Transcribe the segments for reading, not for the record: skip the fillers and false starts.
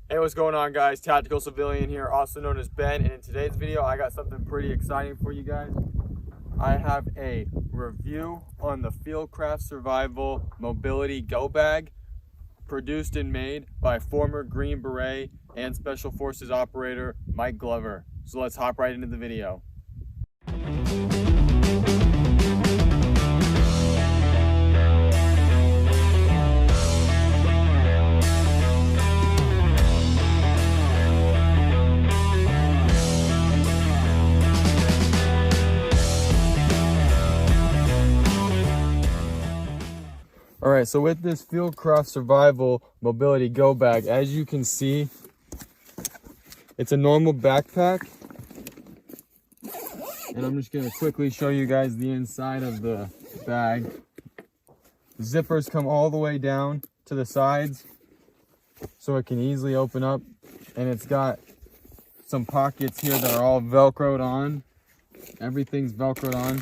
Hey, what's going on, guys? Tactical Civilian here, also known as Ben, and in today's video I got something pretty exciting for you guys. I have a review on the FieldCraft Survival Mobility Go Bag, produced and made by former Green Beret and Special Forces operator Mike Glover. So let's hop right into the video. Alright, so with this FieldCraft Survival Mobility Go Bag, as you can see, it's a normal backpack. And I'm just going to quickly show you guys the inside of the bag. Zippers come all the way down to the sides, so it can easily open up. And it's got some pockets here that are all Velcroed on. Everything's Velcroed on.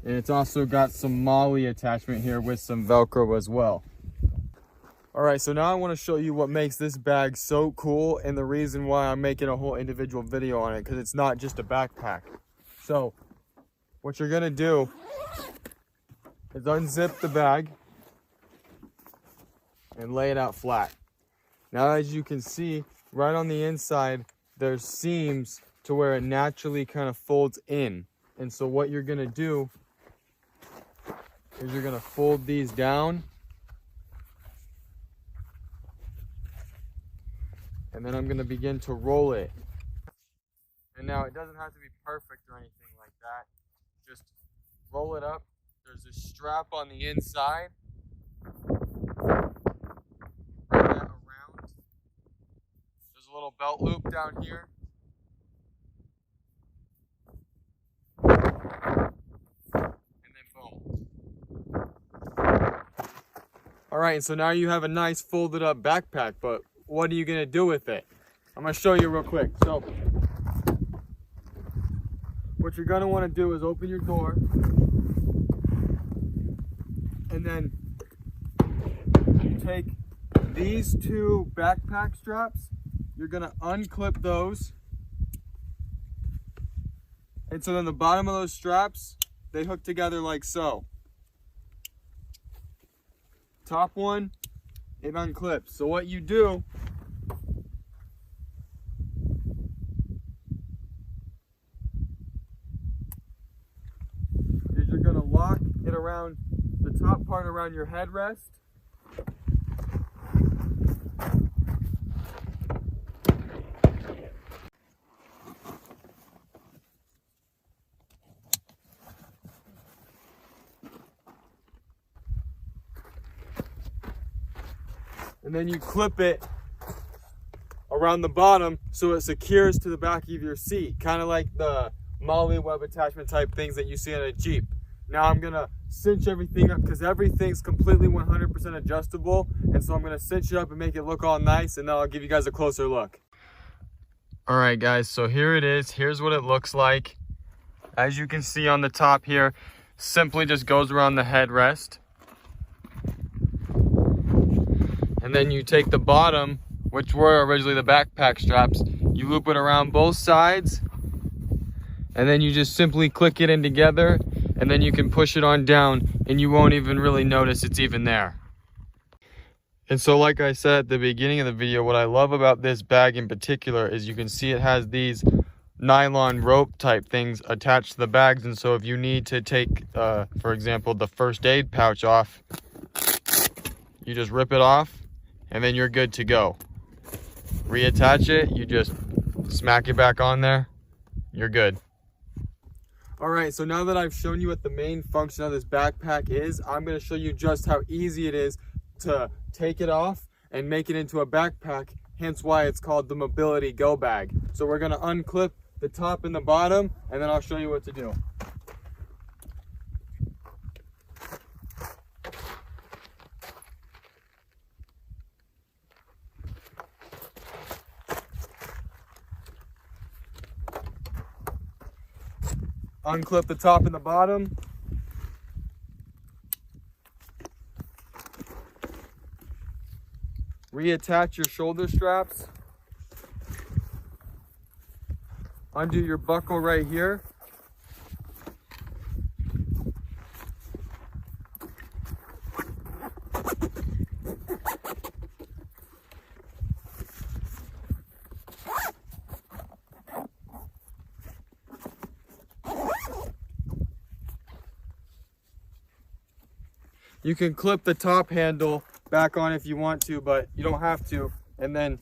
And it's also got some MOLLE attachment here with some Velcro as well. Alright, so now I want to show you what makes this bag so cool and the reason why I'm making a whole individual video on it, because it's not just a backpack. So, what you're going to do is unzip the bag and lay it out flat. Now, as you can see, right on the inside, there's seams to where it naturally kind of folds in. And so what you're going to do is you're going to fold these down, and then I'm going to begin to roll it. And now it doesn't have to be perfect or anything like that. Just roll it up. There's a strap on the inside. Bring that around. There's a little belt loop down here. Alright, so now you have a nice folded up backpack, but what are you going to do with it? I'm going to show you real quick. So, what you're going to want to do is open your door, and then you take these two backpack straps, you're going to unclip those, and so then the bottom of those straps, they hook together like so. Top one, it unclips. So what you do is you're going to lock it around the top part around your headrest. And then you clip it around the bottom so it secures to the back of your seat, kind of like the MOLLE web attachment type things that you see on a Jeep. Now I'm gonna cinch everything up because everything's completely 100% adjustable, and so I'm gonna cinch it up and make it look all nice, and then I'll give you guys a closer look. All right, guys, so here it is. Here's what it looks like. As you can see on the top here, simply just goes around the headrest. And then you take the bottom, which were originally the backpack straps, you loop it around both sides, and then you just simply click it in together, and then you can push it on down, and you won't even really notice it's even there. And so like I said at the beginning of the video, what I love about this bag in particular is you can see it has these nylon rope type things attached to the bags, and so if you need to take, for example, the first aid pouch off, you just rip it off, and then you're good to go. Reattach it, you just smack it back on there, you're good. Alright, so now that I've shown you what the main function of this backpack is, I'm going to show you just how easy it is to take it off and make it into a backpack, hence why it's called the Mobility Go Bag. So we're going to unclip the top and the bottom, and then I'll show you what to do. Unclip the top and the bottom. reattach your shoulder straps. Undo your buckle right here. You can clip the top handle back on if you want to, but you don't have to. And then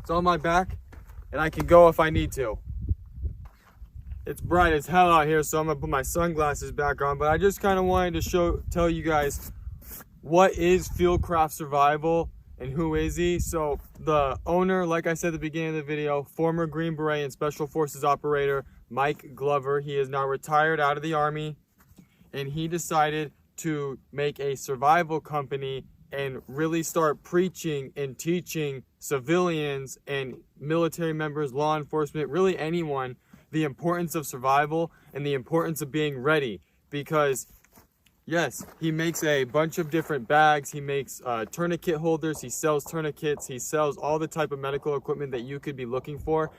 it's on my back and I can go if I need to. It's bright as hell out here, so I'm gonna put my sunglasses back on, but I just kind of wanted to tell you guys what is FieldCraft Survival and who is he. So the owner, like I said at the beginning of the video, former Green Beret and Special Forces operator Mike Glover. He is now retired out of the Army, and he decided to make a survival company and really start preaching and teaching civilians and military members, law enforcement, really anyone, the importance of survival and the importance of being ready. Because yes, he makes a bunch of different bags. He makes tourniquet holders. He sells tourniquets. He sells all the type of medical equipment that you could be looking for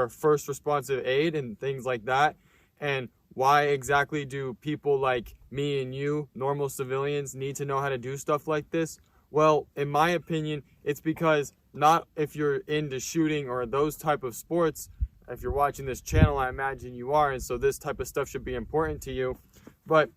first responsive aid and things like that. And why exactly do people like me and you, normal civilians, need to know how to do stuff like this? Well, in my opinion, it's because not if you're into shooting or those type of sports. If you're watching this channel, I imagine you are, and so this type of stuff should be important to you. But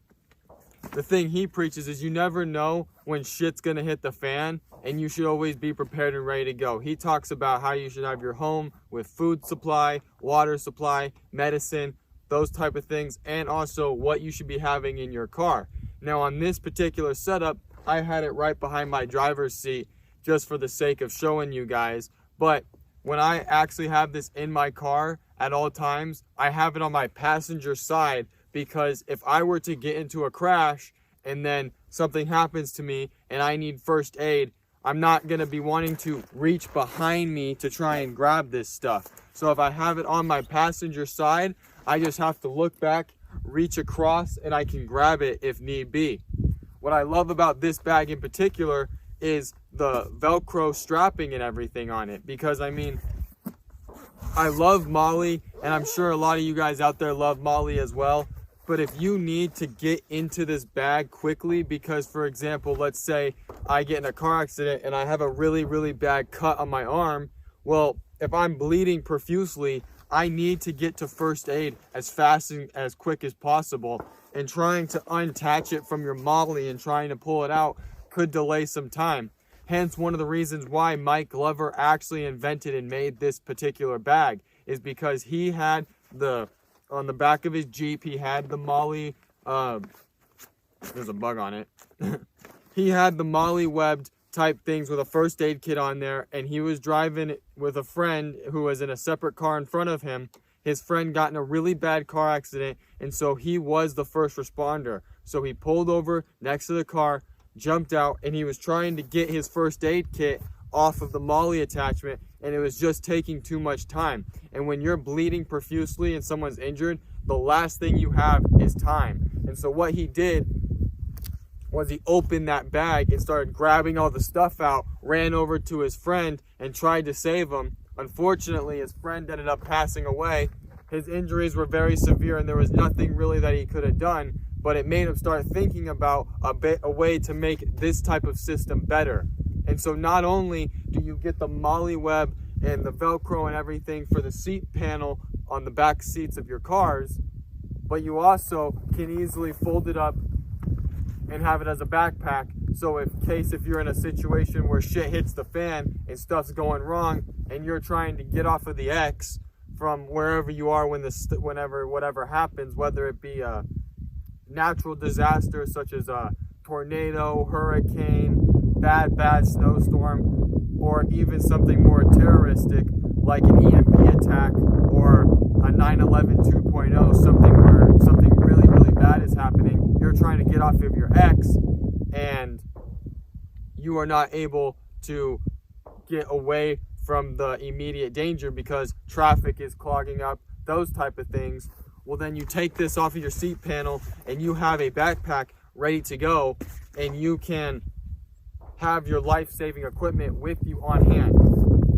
the thing he preaches is you never know when shit's gonna hit the fan, and you should always be prepared and ready to go. He talks about how you should have your home with food supply, water supply, medicine, those type of things, and also what you should be having in your car. Now on this particular setup, I had it right behind my driver's seat just for the sake of showing you guys. But when I actually have this in my car at all times, I have it on my passenger side, because if I were to get into a crash and then something happens to me and I need first aid, I'm not going to be wanting to reach behind me to try and grab this stuff. So if I have it on my passenger side, I just have to look back, reach across, and I can grab it if need be. What I love about this bag in particular is the Velcro strapping and everything on it, because I mean, I love Molly, and I'm sure a lot of you guys out there love Molly as well. But if you need to get into this bag quickly, because for example, let's say I get in a car accident and I have a really, really bad cut on my arm. Well, if I'm bleeding profusely, I need to get to first aid as fast and as quick as possible. And trying to unattach it from your Molly and trying to pull it out could delay some time. Hence, one of the reasons why Mike Glover actually invented and made this particular bag is because he had on the back of his Jeep, he had the Molly, there's a bug on it. He had the Molly webbed type things with a first aid kit on there, and he was driving with a friend who was in a separate car in front of him. His friend got in a really bad car accident, and so he was the first responder. So he pulled over next to the car, jumped out, and he was trying to get his first aid kit off of the Molly attachment, and it was just taking too much time. And when you're bleeding profusely and someone's injured, the last thing you have is time. And so what he did was he opened that bag and started grabbing all the stuff out, ran over to his friend and tried to save him. Unfortunately, his friend ended up passing away. His injuries were very severe and there was nothing really that he could have done, but it made him start thinking about a way to make this type of system better. And so not only do you get the Molly web and the Velcro and everything for the seat panel on the back seats of your cars, but you also can easily fold it up and have it as a backpack. So if you're in a situation where shit hits the fan and stuff's going wrong and you're trying to get off of the X from wherever you are whatever happens, whether it be a natural disaster such as a tornado, hurricane, bad snowstorm, or even something more terroristic like an EMP attack or a 9/11 2.0, something really, really bad is happening. You're trying to get off of your X and you are not able to get away from the immediate danger because traffic is clogging up, those type of things. Well, then you take this off of your seat panel and you have a backpack ready to go, and you can have your life-saving equipment with you on hand.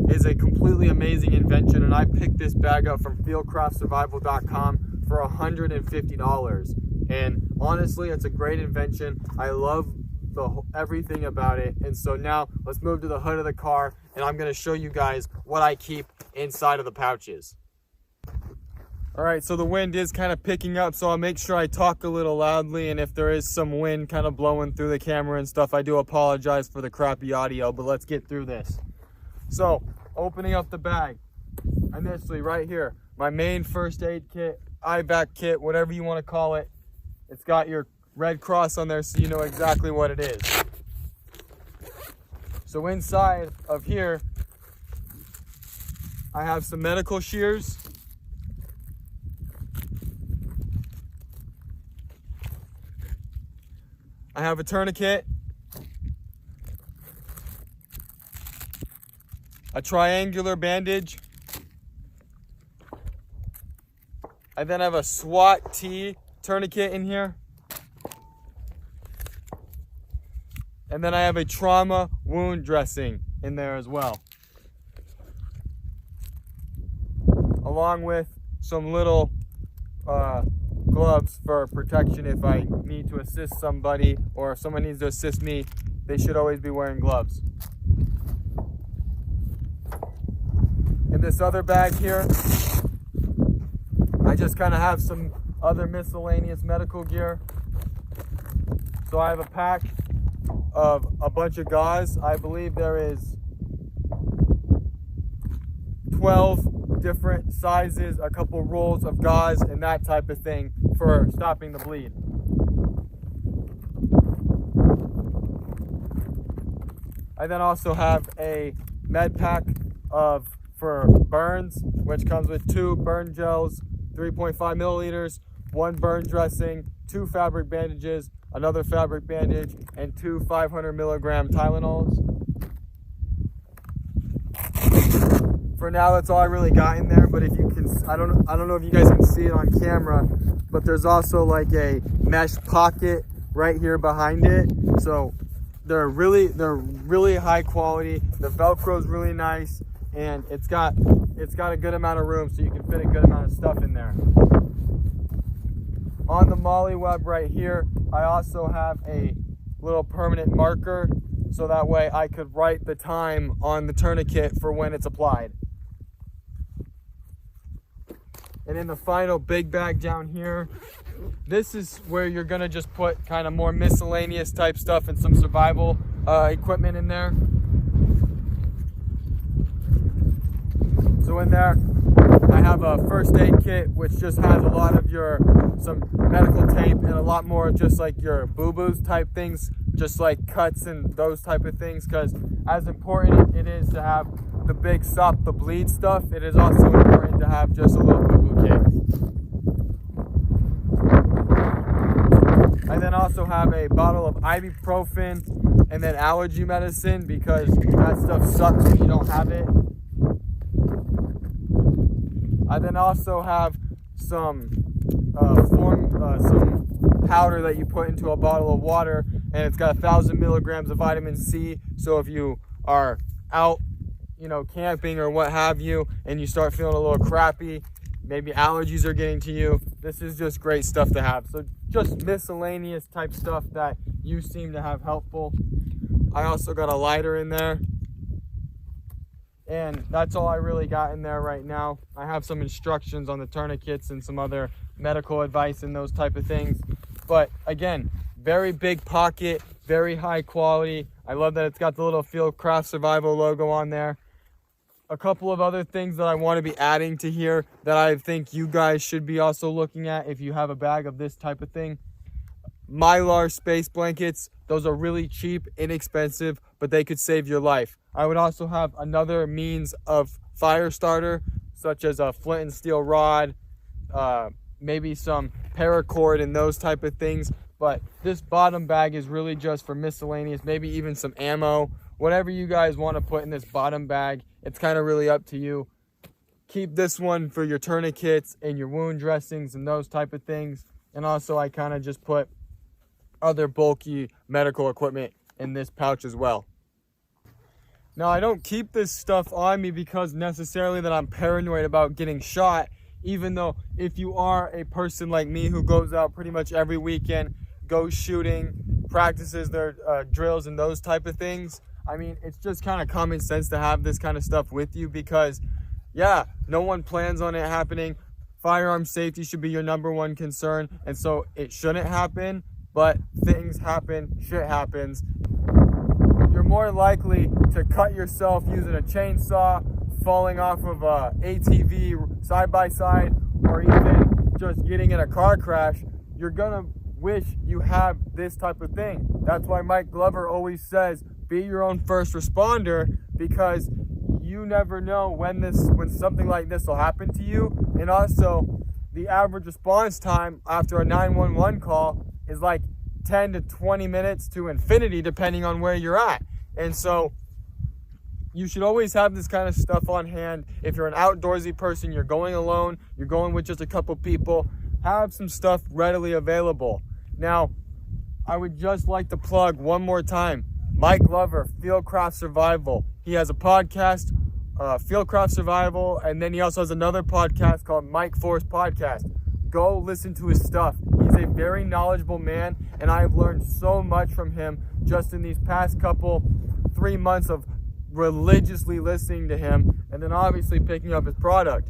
It is a completely amazing invention, and I picked this bag up from FieldCraftSurvival.com for $150. And honestly, it's a great invention. I love everything about it. And so now let's move to the hood of the car, and I'm going to show you guys what I keep inside of the pouches. All right, so the wind is kind of picking up, so I'll make sure I talk a little loudly, and if there is some wind kind of blowing through the camera and stuff, I do apologize for the crappy audio, but let's get through this. So, opening up the bag, initially right here, my main first aid kit, IVAC kit, whatever you want to call it. It's got your red cross on there so you know exactly what it is. So inside of here, I have some medical shears. I have a tourniquet, a triangular bandage. I then have a SWAT T tourniquet in here. And then I have a trauma wound dressing in there as well. Along with some little gloves for protection if I need to assist somebody, or if someone needs to assist me, they should always be wearing gloves. In this other bag here, I just kind of have some other miscellaneous medical gear. So I have a pack of a bunch of gauze. I believe there is 12 different sizes, a couple rolls of gauze and that type of thing for stopping the bleed. I then also have a med pack for burns, which comes with 2 burn gels, 3.5 milliliters, 1 burn dressing, 2 fabric bandages, another fabric bandage, and 2 500 milligram Tylenols. For now, that's all I really got in there, but if you can, I don't know if you guys can see it on camera, but there's also like a mesh pocket right here behind it. So they're really high quality. The Velcro is really nice, and it's got a good amount of room, so you can fit a good amount of stuff in there. On the MOLLE web right here, I also have a little permanent marker, so that way I could write the time on the tourniquet for when it's applied. And in the final big bag down here, this is where you're gonna just put kind of more miscellaneous type stuff and some survival equipment in there. So in there, I have a first aid kit, which just has a lot of some medical tape and a lot more just like your boo-boos type things, just like cuts and those type of things, because as important it is to have the big stop the bleed stuff, it is also important to have just a little boo-boo kit. I then also have a bottle of ibuprofen and then allergy medicine, because that stuff sucks when you don't have it. I then also have some powder that you put into a bottle of water, and it's got 1,000 milligrams of vitamin C. So if you are out, camping or what have you, and you start feeling a little crappy, maybe allergies are getting to you, this is just great stuff to have. So just miscellaneous type stuff that you seem to have helpful. I also got a lighter in there. And that's all I really got in there right now. I have some instructions on the tourniquets and some other medical advice and those type of things. But again, very big pocket, very high quality. I love that it's got the little FieldCraft Survival logo on there. A couple of other things that I want to be adding to here that I think you guys should be also looking at if you have a bag of this type of thing. Mylar space blankets. Those are really cheap, inexpensive, but they could save your life. I would also have another means of fire starter, such as a flint and steel rod, maybe some paracord and those type of things. But this bottom bag is really just for miscellaneous, maybe even some ammo, whatever you guys want to put in this bottom bag. It's kind of really up to you. Keep this one for your tourniquets and your wound dressings and those type of things. And also I kind of just put other bulky medical equipment in this pouch as well. Now, I don't keep this stuff on me because necessarily that I'm paranoid about getting shot, even though if you are a person like me who goes out pretty much every weekend, goes shooting, practices their drills and those type of things, I mean, it's just kind of common sense to have this kind of stuff with you because, yeah, no one plans on it happening. Firearm safety should be your #1 concern, and so it shouldn't happen, but things happen, shit happens. You're more likely to cut yourself using a chainsaw, falling off of a ATV side-by-side, or even just getting in a car crash. You're gonna wish you have this type of thing. That's why Mike Glover always says, be your own first responder, because you never know when something like this will happen to you. And also, the average response time after a 911 call is like 10 to 20 minutes to infinity, depending on where you're at. And so you should always have this kind of stuff on hand. If you're an outdoorsy person, you're going alone, you're going with just a couple people, have some stuff readily available. Now, I would just like to plug one more time, Mike Glover, FieldCraft Survival. He has a podcast, FieldCraft Survival, and then he also has another podcast called Mike Force Podcast. Go listen to his stuff. He's a very knowledgeable man, and I have learned so much from him just in these past 3 months of religiously listening to him, and then obviously picking up his product.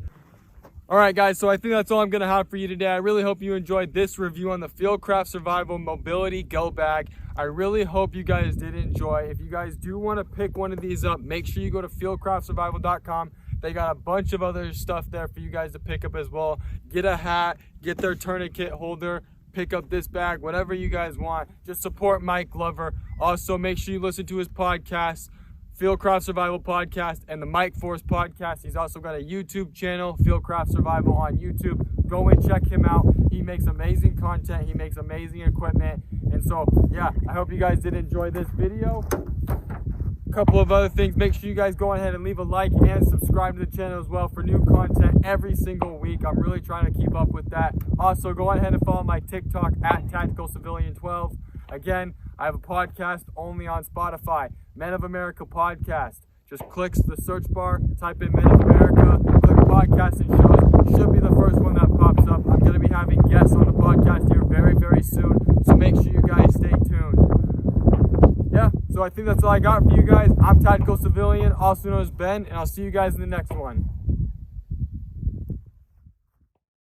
All right, guys, so I think that's all I'm going to have for you today. I really hope you enjoyed this review on the FieldCraft Survival Mobility Go Bag. I really hope you guys did enjoy. If you guys do want to pick one of these up, make sure you go to fieldcraftsurvival.com. They got a bunch of other stuff there for you guys to pick up as well. Get a hat, get their tourniquet holder, pick up this bag, whatever you guys want. Just support Mike Glover. Also, make sure you listen to his podcast, FieldCraft Survival Podcast, and the Mike Force Podcast. He's also got a YouTube channel, FieldCraft Survival on YouTube. Go and check him out. He makes amazing content. He makes amazing equipment. And so, yeah, I hope you guys did enjoy this video. A couple of other things. Make sure you guys go ahead and leave a like and subscribe to the channel as well for new content every single week. I'm really trying to keep up with that. Also, go ahead and follow my TikTok at TacticalCivilian12. Again, I have a podcast only on Spotify, Men of America Podcast. Just click the search bar, type in Men of America, click podcast and shows. Should be the first one that pops up. I'm going to be having guests on the podcast here very, very soon. So make sure you guys stay tuned. Yeah, so I think that's all I got for you guys. I'm Tactical Civilian, also known as Ben, and I'll see you guys in the next one.